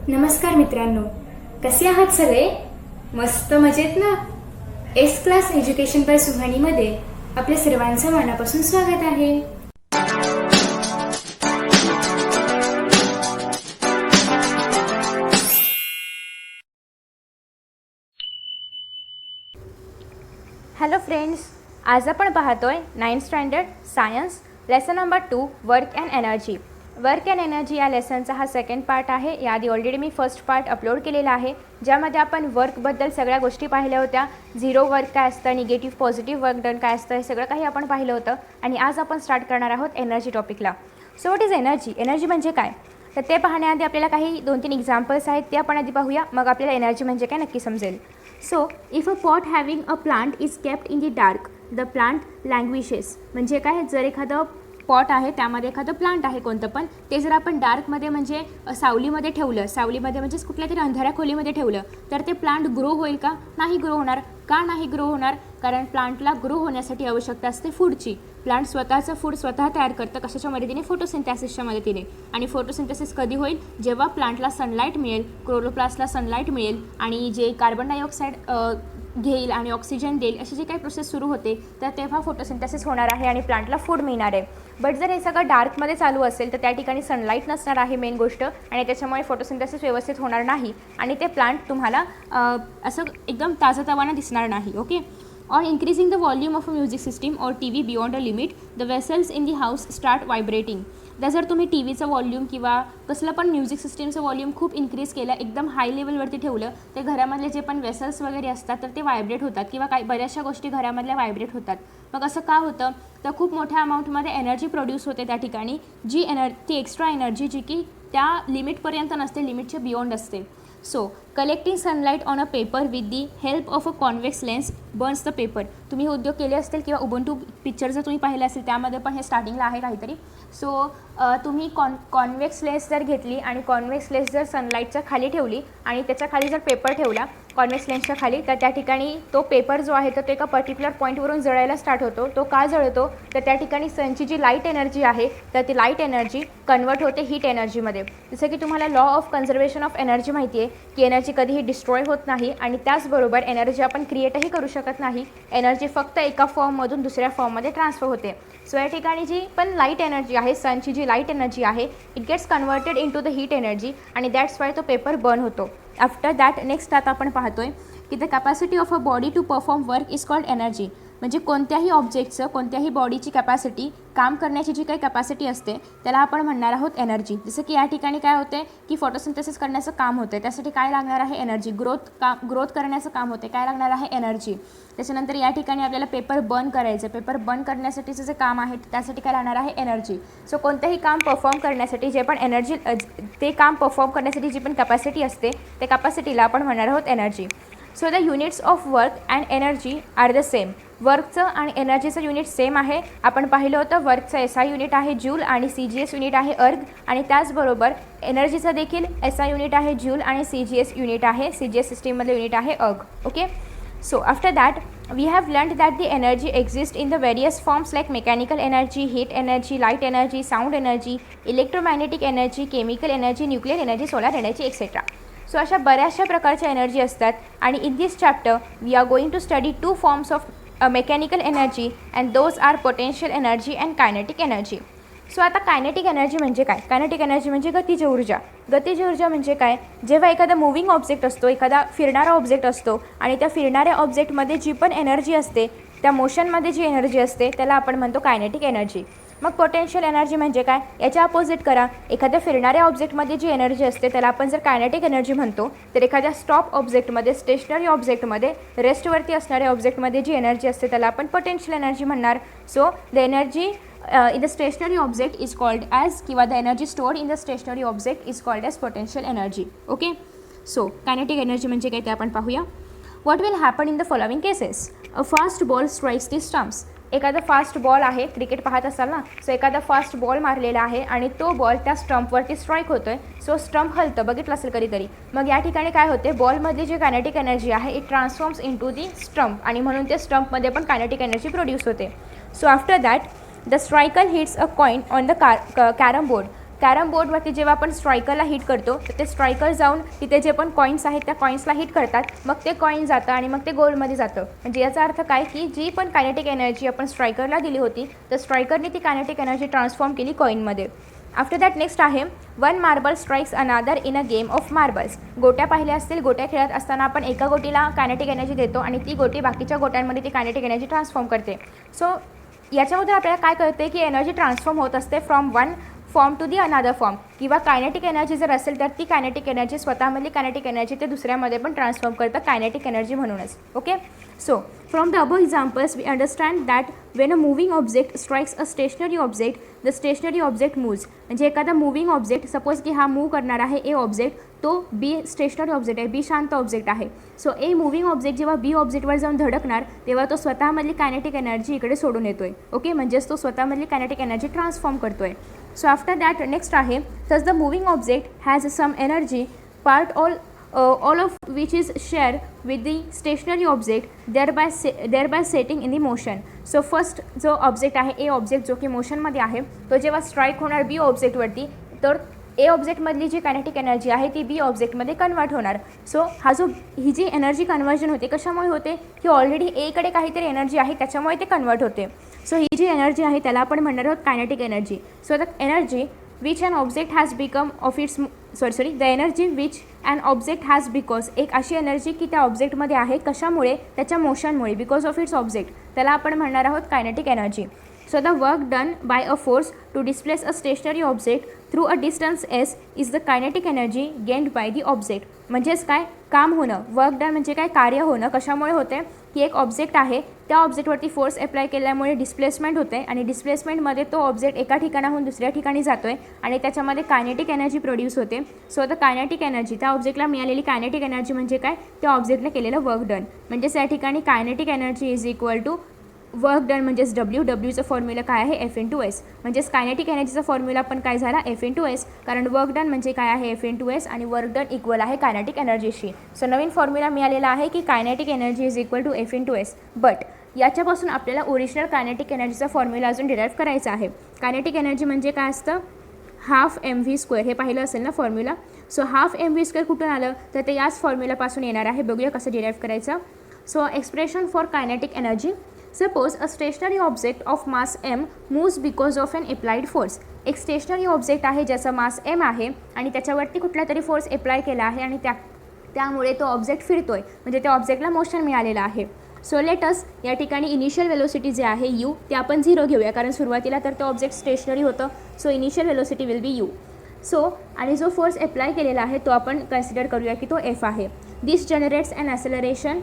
नमस्कार मित्रांनो, कसे आहात सगळे? मस्त मजेत ना? एस क्लास एज्युकेशन बाय सुहानीमध्ये आपल्या सर्वांचं मनापासून स्वागत आहे. हॅलो फ्रेंड्स, आज आपण पाहतोय 9th standard science lesson number 2 work and energy. Work and energy या लेसनचा हा सेकंड पार्ट आहे. याआधी ऑलरेडी मी फर्स्ट पार्ट अपलोड केलेला आहे, ज्यामध्ये आपण वर्कबद्दल सगळ्या गोष्टी पाहिल्या होत्या. झिरो वर्क काय असतं, निगेटिव्ह पॉझिटिव्ह वर्क डन काय असतं, हे सगळं काही आपण पाहिलं होतं. आणि आज आपण स्टार्ट करणार आहोत एनर्जी टॉपिकला. So what is energy? Energy म्हणजे काय, तर ते पाहण्याआधी आपल्याला काही 2-3 एक्झाम्पल्स आहेत, ते आपण आधी पाहूया. मग आपल्याला एनर्जी म्हणजे काय नक्की समजेल. So if a pot having a plant is kept in the dark the plant languishes. म्हणजे काय, जर एखादं पॉट आहे त्यामध्ये एखादं प्लांट आहे कोणतं पण, ते जर आपण डार्कमध्ये म्हणजे सावलीमध्ये ठेवलं, सावलीमध्ये म्हणजेच कुठल्या तरी अंधाऱ्या खोलीमध्ये ठेवलं, तर ते प्लांट ग्रो होईल का? नाही ग्रो होणार. का नाही ग्रो होणार? कारण प्लांटला ग्रो होण्यासाठी आवश्यकता असते फूडची. प्लांट स्वतःचं फूड स्वतः तयार करतं. कशाच्या मदतीने? फोटोसिंथेसिसच्या मदतीने. आणि फोटोसिंथेसिस कधी होईल? जेव्हा प्लांटला सनलाईट मिळेल, क्लोरोप्लास्टला सनलाईट मिळेल आणि जे कार्बन डायऑक्साईड घेईल आणि ऑक्सिजन देईल, अशी जी काही प्रोसेस सुरू होते, तर तेव्हा फोटोसिंथेसिस होणार आहे आणि प्लांटला फूड मिळणार आहे. बट जर हे सगळं डार्कमध्ये चालू असेल, तर त्या ठिकाणी सनलाईट नसणार आहे मेन गोष्ट, आणि त्याच्यामुळे फोटोसिंथेसिस व्यवस्थित होणार नाही आणि ते प्लांट तुम्हाला असं एकदम ताजंतवानं दिसणार नाही. Okay. Or increasing the volume of a music system or TV beyond a limit, the vessels in the house start vibrating. जर तुम्ही टी व्हीचं वॉल्यूम किंवा कसलं पण म्युझिक सिस्टीमचं वॉल्यूम खूप इन्क्रीज केलं, एकदम हाय लेवलवरती ठेवलं, ते घरामधले जे पण वेसल्स वगैरे असतात तर ते व्हायब्रेट होतात किंवा काही बऱ्याचशा गोष्टी घरामधल्या व्हायब्रेट होतात. मग असं का होतं? तर खूप मोठ्या अमाऊंटमध्ये एनर्जी प्रोड्यूस होते त्या ठिकाणी, जी ती एक्स्ट्रा एनर्जी जी की त्या लिमिटपर्यंत नसते, लिमिटच्या बियॉन्ड असते. So collecting sunlight on a paper with the help of a convex lens Burns the paper. तुम्ही उद्योग केले असतील किंवा उबंटू पिक्चर जर तुम्ही पाहिलं असेल, त्यामध्ये पण हे स्टार्टिंगला आहे काहीतरी. सो तुम्ही कॉन्वेक्स लेन्स जर घेतली आणि कॉन्वेक्स लेन्स जर सनलाईटच्या खाली ठेवली आणि त्याच्या खाली जर पेपर ठेवला कॉन्वेक्स लेन्सच्या खाली, तर त्या ठिकाणी तो पेपर जो आहे तर तो एका पर्टिक्युलर पॉईंटवरून जळायला स्टार्ट होतो. तो का जळतो? तर त्या ठिकाणी सनची जी लाईट एनर्जी आहे, तर ती लाईट एनर्जी कन्वर्ट होते हीट एनर्जीमध्ये. जसं की तुम्हाला law of conservation of energy माहिती आहे की एनर्जी कधीही डिस्ट्रॉय होत नाही आणि त्याचबरोबर एनर्जी आपण क्रिएटही करू शकत नाही. एनर्जी फक्त एका फॉर्ममधून दुसऱ्या फॉर्ममध्ये ट्रान्सफर होते. सो या ठिकाणी जी पण लाईट एनर्जी आहे, सनची जी लाईट एनर्जी आहे, it gets converted into the heat energy आणि दॅट्स वाय तो पेपर बर्न होतो. आफ्टर दॅट नेक्स्ट आता आपण पाहतोय की the capacity of a body to perform work is called energy. म्हणजे कोणत्याही ऑब्जेक्टचं, कोणत्याही बॉडीची कॅपॅसिटी, काम करण्याची जी काही कॅपॅसिटी असते, त्याला आपण म्हणणार आहोत एनर्जी. जसं की या ठिकाणी काय होते की फोटोसिंथेसिस करण्याचं काम होतं, त्यासाठी काय लागणार आहे? एनर्जी. ग्रोथ करण्याचं काम होते, काय लागणार आहे? एनर्जी. त्याच्यानंतर या ठिकाणी आपल्याला पेपर बर्न करायचं, पेपर बर्न करण्यासाठीचं जे काम आहे त्यासाठी काय लागणार आहे? एनर्जी. सो कोणतंही काम परफॉर्म करण्यासाठी जे पण एनर्जी, ते काम परफॉर्म करण्यासाठी जी पण कॅपॅसिटी असते, त्या कॅपॅसिटीला आपण म्हणणार आहोत energy. So the units of work and energy are the same. वर्कचं आणि एनर्जीचं युनिट सेम आहे. आपण पाहिलं होतं वर्कचं SI युनिट आहे जूल आणि CGS युनिट आहे अर्ग, आणि त्याचबरोबर एनर्जीचं देखील SI युनिट आहे जूल आणि CGS युनिट आहे, CGS सिस्टीममधलं युनिट आहे erg. Okay. So after that we have learned that the energy exists in the various forms like mechanical energy, heat energy, light energy, sound energy, electromagnetic energy, chemical energy, nuclear energy, solar energy etc. So अशा बऱ्याचशा प्रकारच्या energy असतात आणि in this chapter we are going to study 2 forms of mechanical energy and those are potential energy and kinetic energy. So आता kinetic energy म्हणजे काय? Kinetic energy म्हणजे गतिज ऊर्जा. गतिज ऊर्जा म्हणजे काय? जेव्हा एखादा मूव्हिंग ऑब्जेक्ट असतो, एखादा फिरणारा ऑब्जेक्ट असतो आणि त्या फिरणाऱ्या ऑब्जेक्टमध्ये जी पण एनर्जी असते, त्या मोशनमध्ये जी एनर्जी असते, त्याला आपण म्हणतो कायनेटिक एनर्जी. मग पोटेन्शियल एनर्जी म्हणजे काय? याच्या अपोजिट करा. एखाद्या फिरणाऱ्या ऑब्जेक्टमध्ये जी एनर्जी असते त्याला आपण जर कायनेटिक एनर्जी म्हणतो, तर एखाद्या स्टॉप ऑब्जेक्टमध्ये, स्टेशनरी ऑब्जेक्टमध्ये, रेस्टवरती असणाऱ्या ऑब्जेक्टमध्ये जी एनर्जी असते त्याला आपण पोटेन्शियल एनर्जी म्हणणार. So the energy in the stationary object is called as, किंवा the energy stored in the stationary object is called as potential energy. Okay. So kinetic energy म्हणजे काय ते आपण पाहूया. What will happen in the following cases? A fast ball strikes the stumps. एखादा fast ball आहे, cricket पाहत असाल ना, सो एखादा फास्ट बॉल मारलेला आहे आणि तो बॉल त्या स्टंपवरती स्ट्राईक होतोय. सो स्टंप हलतं, बघितलं असेल कधीतरी. मग या ठिकाणी काय होते? बॉलमधली जी कायनेटिक एनर्जी आहे it transforms into the stump आणि म्हणून ते स्टंपमध्ये पण कायनेटिक एनर्जी प्रोड्यूस होते. So after that the striker hits a coin on the carrom board. Carrom बोर्डवरती जेव्हा आपण स्ट्रायकरला हिट करतो तर ते स्ट्रायकर जाऊन तिथे जे पण कॉईन्स आहेत त्या कॉईन्सला हिट करतात, मग ते कॉईन जातं आणि मग ते गोलमध्ये जातं. म्हणजे याचा अर्थ काय की जी पण कायनेटिक एनर्जी आपण स्ट्रायकरला दिली होती तर स्ट्रायकरने ती कायनेटिक एनर्जी ट्रान्सफॉर्म केली कॉईनमध्ये. आफ्टर दॅट नेक्स्ट आहे वन मार्बल स्ट्राईक्स अनादर in a game of marbles. गोट्या पाहिल्या असतील, गोट्या खेळत असताना आपण एका गोटीला कायनेटिक एनर्जी देतो आणि ती गोटी बाकीच्या गोट्यांमध्ये ती कायनेटिक एनर्जी ट्रान्सफॉर्म करते. सो याच्यामध्ये आपल्याला काय कळते की एनर्जी ट्रान्सफॉर्म होत असते from one form to the another form, किंवा कायनेटिक एनर्जी जर असेल तर ती कायनेटिक एनर्जी स्वतःमधली कायनेटिक एनर्जी ते दुसऱ्यामध्ये पण ट्रान्सफॉर्म करतं कायनेटिक एनर्जी म्हणूनच. Okay, so from the above examples we understand that when a moving object strikes a stationary object the stationary object moves. म्हणजे एखादा मूव्हिंग ऑब्जेक्ट, सपोज की हा मूव्ह करणार आहे ए ऑब्जेक्ट, तो बी स्टेशनरी ऑब्जेक्ट आहे, बी शांत ऑब्जेक्ट आहे. सो ए मूव्हिंग ऑब्जेक्ट जेव्हा बी ऑब्जेक्टवर जाऊन धडकणार तेव्हा तो स्वतःमधली कायनेटिक एनर्जी इकडे सोडून येतोय. ओके, म्हणजेच तो स्वतःमधली कायनेटिक एनर्जी ट्रान्सफॉर्म करतोय. सो आफ्टर दॅट नेक्स्ट आहे thus the moving object has some energy part all of which is shared with the stationary object thereby setting in the motion. So first जो object आहे ए object जो की मोशनमध्ये आहे तो जेव्हा strike होणार बी ऑब्जेक्टवरती तर ए ऑब्जेक्टमधली जी कायनेटिक एनर्जी आहे ती बी ऑब्जेक्टमध्ये कन्वर्ट होणार. सो ही जी एनर्जी कन्वर्जन होते कशामुळे होते की ऑलरेडी एकडे काहीतरी एनर्जी आहे त्याच्यामुळे ते कन्वर्ट होते. सो ही जी एनर्जी आहे त्याला आपण म्हणणार आहोत kinetic energy. So the energy which an object has become of its the energy which an object has because एक अशी एनर्जी की त्या ऑब्जेक्टमध्ये आहे कशामुळे, त्याच्या मोशनमुळे, बिकॉज ऑफ इट्स ऑब्जेक्ट, त्याला आपण म्हणणार आहोत kinetic energy. So the work done by a force to displace a stationary object through a distance S is the kinetic energy gained by the object. म्हणजेच काय, काम होणं, वर्क डन म्हणजे काय, कार्य होणं. कशामुळे होते की एक ऑब्जेक्ट आहे त्या ऑब्जेक्टवरती फोर्स अप्लाय केल्यामुळे डिस्प्लेसमेंट होते आणि डिस्प्लेसमेंटमध्ये तो ऑब्जेक्ट एका ठिकाणाहून दुसऱ्या ठिकाणी जातो आहे आणि त्याच्यामध्ये कायनेटिक एनर्जी प्रोड्यूस होते. सो द कायनेटिक एनर्जी, त्या ऑब्जेक्टला मिळालेली कायनेटिक एनर्जी म्हणजे काय, त्या ऑब्जेक्टने केलेलं वर्क डन. म्हणजेच या ठिकाणी kinetic energy is equal to work done म्हणजेच डब्ल्यू. डब्ल्यूचं फॉर्म्युला काय आहे, एफ इंटू एस. म्हणजेच कायनेटिक एनर्जीचा फॉर्म्युला पण काय झाला, एफ इंटू एस, कारण वर्क डन म्हणजे काय आहे, एफ इंटू एस, आणि वर्क डन इक्वल आहे कायनेटिक एनर्जीशी. सो नवीन फॉर्म्युला मिळालेला आहे की kinetic energy is equal to F into S. But याच्यापासून आपल्याला ओरिजिनल कायनेटिक एनर्जीचा फॉर्म्युला अजून डिराईव्ह करायचा आहे. कायनेटिक एनर्जी म्हणजे काय असतं, हाफ एम व्ही स्क्वेअर. हे पाहिलं असेल ना formula. So half M V square कुठून आलं तर ते याच फॉर्म्युलापासून येणार आहे. बघूया कसं डिराईव्ह करायचं. So expression for kinetic energy. Suppose a stationary object of mass m moves because of an applied force. एक स्टेशनरी ऑब्जेक्ट आहे ज्याचा मास m आहे आणि त्याच्यावरती कुठला तरी फोर्स अप्लाय केला आहे आणि त्यामुळे तो ऑब्जेक्ट फिरतोय, म्हणजे त्या ऑब्जेक्टला मोशन मिळालेलं आहे. सो लेटस या ठिकाणी इनिशियल वेलोसिटी जे आहे यू ते आपण 0 घेऊया, कारण सुरुवातीला तर तो ऑब्जेक्ट स्टेशनरी होतं. So initial velocity will be you. So आणि जो फोर्स अप्लाय केलेला आहे तो आपण कन्सिडर करूया की तो एफ आहे. दिस जनरेट्स अन ॲसेलरेशन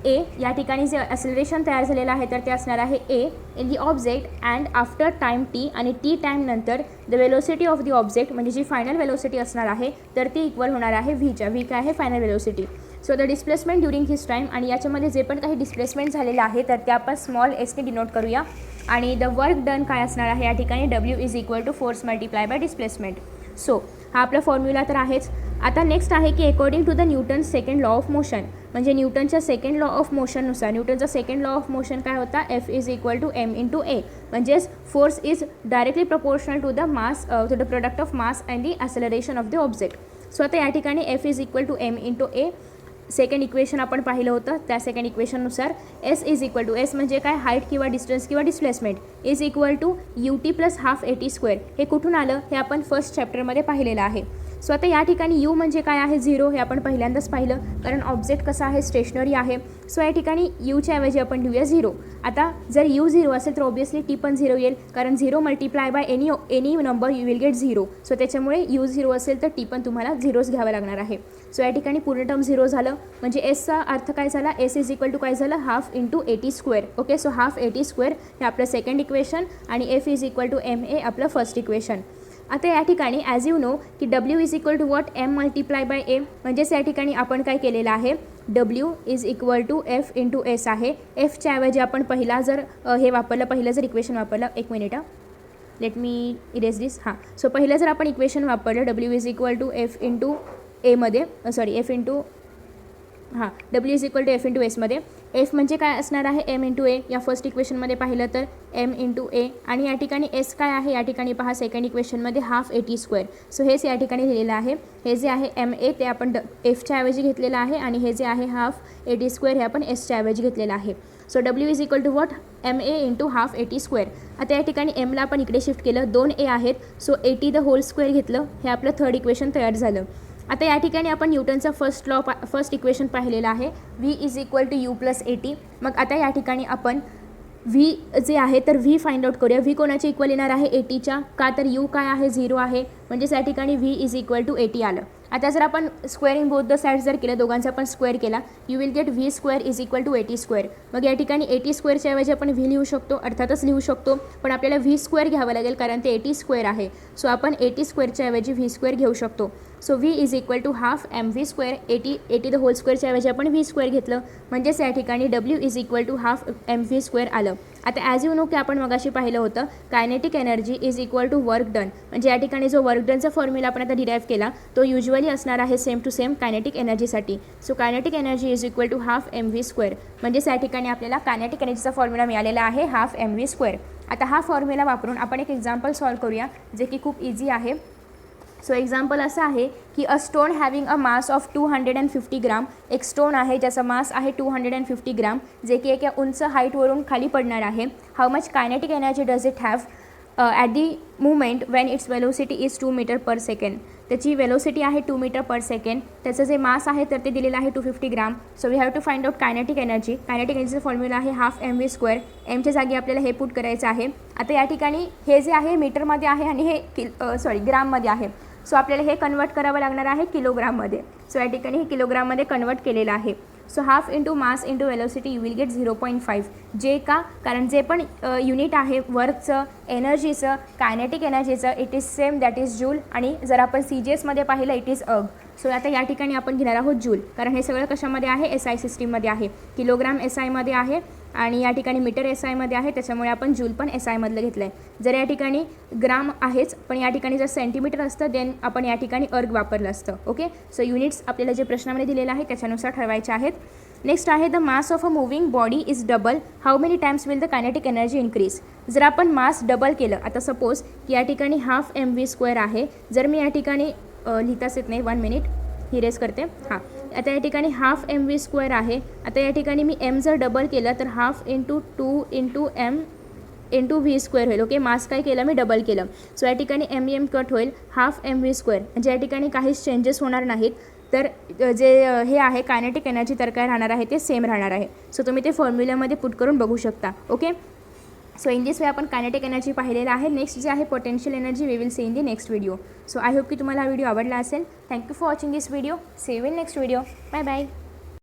ए. या ठिकाणी जे ॲसेलरेशन तयार झालेलं आहे तर ते असणार आहे a in the object and after time t, आणि टी टाईम नंतर the velocity of the object म्हणजे जी फायनल वेलोसिटी असणार आहे तर ती इक्वल होणार आहे व्हीच्या. व्ही काय आहे, final velocity. So the displacement during his time, आणि याच्यामध्ये जे पण काही डिस्प्लेसमेंट झालेलं आहे तर ते आपण स्मॉल एसने डिनोट करूया. आणि द वर्क डन काय असणार आहे या ठिकाणी, W is equal to force multiply by displacement. So हा आपला फॉर्म्युला तर आहेच. आता नेक्स्ट आहे की according to the Newton second law of motion, म्हणजे न्यूटनच्या सेकंड लॉ ऑफ मोशननुसार न्यूटनचा सेकंड लॉ ऑफ मोशन काय होता, F is equal to M into A. म्हणजेच force is directly proportional to the mass to the product of mass and the acceleration of the object. So आता या ठिकाणी F is equal to M into A. Second equation आपण पाहिलं होतं त्या second इक्वेशननुसार S is equal to, S म्हणजे काय, हाईट किंवा डिस्टन्स किंवा displacement, is equal to U T plus half A T square. हे कुठून आलं हे आपण फर्स्ट चॅप्टरमध्ये पाहिलेलं आहे. सो आता या ठिकाणी यू म्हणजे काय आहे, 0. हे आपण पहिल्यांदाच पाहिलं कारण ऑब्जेक्ट कसा आहे, स्टेशनरी आहे. सो या ठिकाणी यूच्या ऐवजी आपण लिहूया 0. आता जर यू 0 असेल तर ऑब्वियसली टी पण 0 येईल, कारण 0 multiply by any number you will gate 0. So त्याच्यामुळे यू 0 असेल तर टी पण तुम्हाला 0च घ्यावं लागणार आहे. सो या ठिकाणी पूर्ण टर्म 0 झालं, म्हणजे एसचा अर्थ काय झाला, एस इज इक्वल टू काय झालं, half into A T square. Okay, so half A T square हे आपलं सेकंड इक्वेशन आणि F is equal to M A आपलं फर्स्ट इक्वेशन. आता या ठिकाणी ॲज यू नो की W is equal to what, M multiply by A. म्हणजेच या ठिकाणी आपण काय केलेलं आहे, W is equal to F into S आहे. एफच्या ऐवजी आपण पहिला जर हे वापरलं, पहिलं जर इक्वेशन वापरलं, एक minute let me erase this. हां, सो पहिलं जर आपण इक्वेशन वापरलं W is equal to F into एमध्ये, सॉरी एफ इंटू हां W is equal to F into एसमध्ये एफ म्हणजे काय असणार आहे एम इंटू ए, या फर्स्ट इक्वेशनमध्ये पाहिलं तर एम इंटू ए, आणि या ठिकाणी एस काय आहे या ठिकाणी पहा सेकंड इक्वेशनमध्ये half A T square. So हेच या ठिकाणी लिहिलेलं आहे. हे जे आहे एम ए ते आपण एफच्या ऐवजी घेतलेलं आहे, आणि हे जे आहे हाफ ए टी स्क्वेअर हे आपण एसच्या ऐवजी घेतलेलं आहे. So W is equal to what M A into half A T square. आता या ठिकाणी एमला आपण इकडे शिफ्ट केलं, 2 ए आहेत, so A T the whole square घेतलं, हे आपलं थर्ड इक्वेशन तयार झालं. आता या ठिकाणी आपण न्यूटनचा फर्स्ट इक्वेशन पाहिलेलं आहे, V is equal to U plus A T. मग आता या ठिकाणी आपण व्ही जे आहे तर व्ही फाइंड आउट करूया. व्ही कोणाची इक्वल येणार आहे ए टीच्या, का तर यू काय आहे 0 आहे, म्हणजेच या ठिकाणी V is equal to A T आलं. आता जर आपण स्क्वेअरिंग बोथ द साईड जर केलं, दोघांचा आपण स्क्वेअर केला, you will get V square is equal to A T square. मग या ठिकाणी ए टी स्क्वेअरच्या ऐवजी आपण व्ही लिहू शकतो, अर्थातच लिहू शकतो, पण आपल्याला व्ही स्क्वेअर घ्यावं लागेल कारण ते ए टी स्क्वेअर आहे. सो आपण ए टी स्क्वेअरच्या ऐवजी व्ही स्क्वेअर घेऊ शकतो. So V is equal to half M V square, A T the whole स्क्वेअरच्या ऐवजी आपण व्ही स्क्वेअर घेतलं, म्हणजेच या ठिकाणी W is equal to half M V square आलं. आता ॲज यू नो की आपण मगाशी पाहिलं होतं kinetic energy is equal to work done, म्हणजे या ठिकाणी जो वर्क डनचा फॉर्म्युला आपण आता डिराईव्ह केला तो युजली असणार आहे सेम टू सेम कायनेटिक एनर्जीसाठी. So kinetic energy is equal to half M V square, म्हणजेच या ठिकाणी आपल्याला कायनेटिक एनर्जीचा फॉर्म्युला मिळालेला आहे हाफ एम व्ही स्क्वेअर. आता हा फॉर्म्युला वापरून आपण एक एक्झाम्पल सॉल्व करूया जे की खूप इझी आहे. सो एक्झाम्पल असं आहे की a stone having a mass of 250 ग्राम. एक स्टोन आहे ज्याचा मास आहे 250 ग्राम, जे की एका उंच हाईटवरून खाली पडणार आहे. How much kinetic energy does it have at the movement when its velocity is 2 metre per second. त्याची वेलोसिटी आहे 2 मीटर पर सेकंड, त्याचं जे मास आहे तर ते दिलेलं आहे 250 gram. So we have to find out kinetic energy. Kinetic एनर्जीचा फॉर्म्युला आहे हाफ एम व्ही स्क्वेअर. एमच्या जागी आपल्याला हे पुट करायचं आहे. आता या ठिकाणी हे जे आहे मीटरमध्ये आहे आणि हे ग्राममध्ये आहे. सो आपल्याला हे कन्वर्ट करावं लागणार आहे किलोग्राममध्ये. सो या ठिकाणी हे किलोग्राममध्ये कन्वर्ट केलेलं आहे. So half into mass into velocity you will get 0.5. जे का कारण जे पण युनिट आहे वर्कचं, एनर्जीचं, कायनेटिक एनर्जीचं, it is same, that is joule. आणि जर आपण सी जी एसमध्ये पाहिलं इट इज अग. सो आता या ठिकाणी आपण घेणार आहोत जूल, कारण हे सगळं कशामध्ये आहे एस आय सिस्टीममध्ये आहे. किलोग्राम एस आयमध्ये आहे आणि या ठिकाणी मीटर एस आयमध्ये आहे, त्याच्यामुळे आपण जूल पण एस आयमधलं घेतलं आहे. जर या ठिकाणी ग्राम आहेच, पण या ठिकाणी जर सेंटीमीटर असतं देन आपण या ठिकाणी अर्ग वापरलं असतं. ओके, सो युनिट्स आपल्याला जे प्रश्नामध्ये दिलेलं आहे त्याच्यानुसार ठरवायचे आहेत. नेक्स्ट आहे the mass of a moving body is double, how many times will the kinetic energy increase. जर आपण मास डबल केलं, आता सपोज की या ठिकाणी हाफ एम व्ही स्क्वेअर आहे, जर मी या ठिकाणी लिहिताच येत नाही, 1 मिनिट ही रेस करते. हां, आता या ठिकाणी हाफ एम व्ही स्क्वेअर आहे. आता या ठिकाणी मी एम जर डबल केलं तर half into 2 into M into V square होईल. ओके, मास काय केलं मी डबल केलं. सो या ठिकाणी एम कट होईल, हाफ एम व्ही स्क्वेअर, म्हणजे या ठिकाणी काहीच चेंजेस होणार नाहीत. तर जे हे आहे कायनेटिक एनर्जी तर काय राहणार आहे ते सेम राहणार आहे. सो तुम्ही ते फॉर्म्युल्यामध्ये पुट करून बघू शकता. Okay, so in this way आपण कायनेटिक एनर्जी पाहिलेलं आहे. नेक्स्ट जे आहे potential energy we will see in the next video. So I hope की तुम्हाला हा व्हिडिओ आवडला असेल. Thank you for watching this video. See you in next video. Bye bye.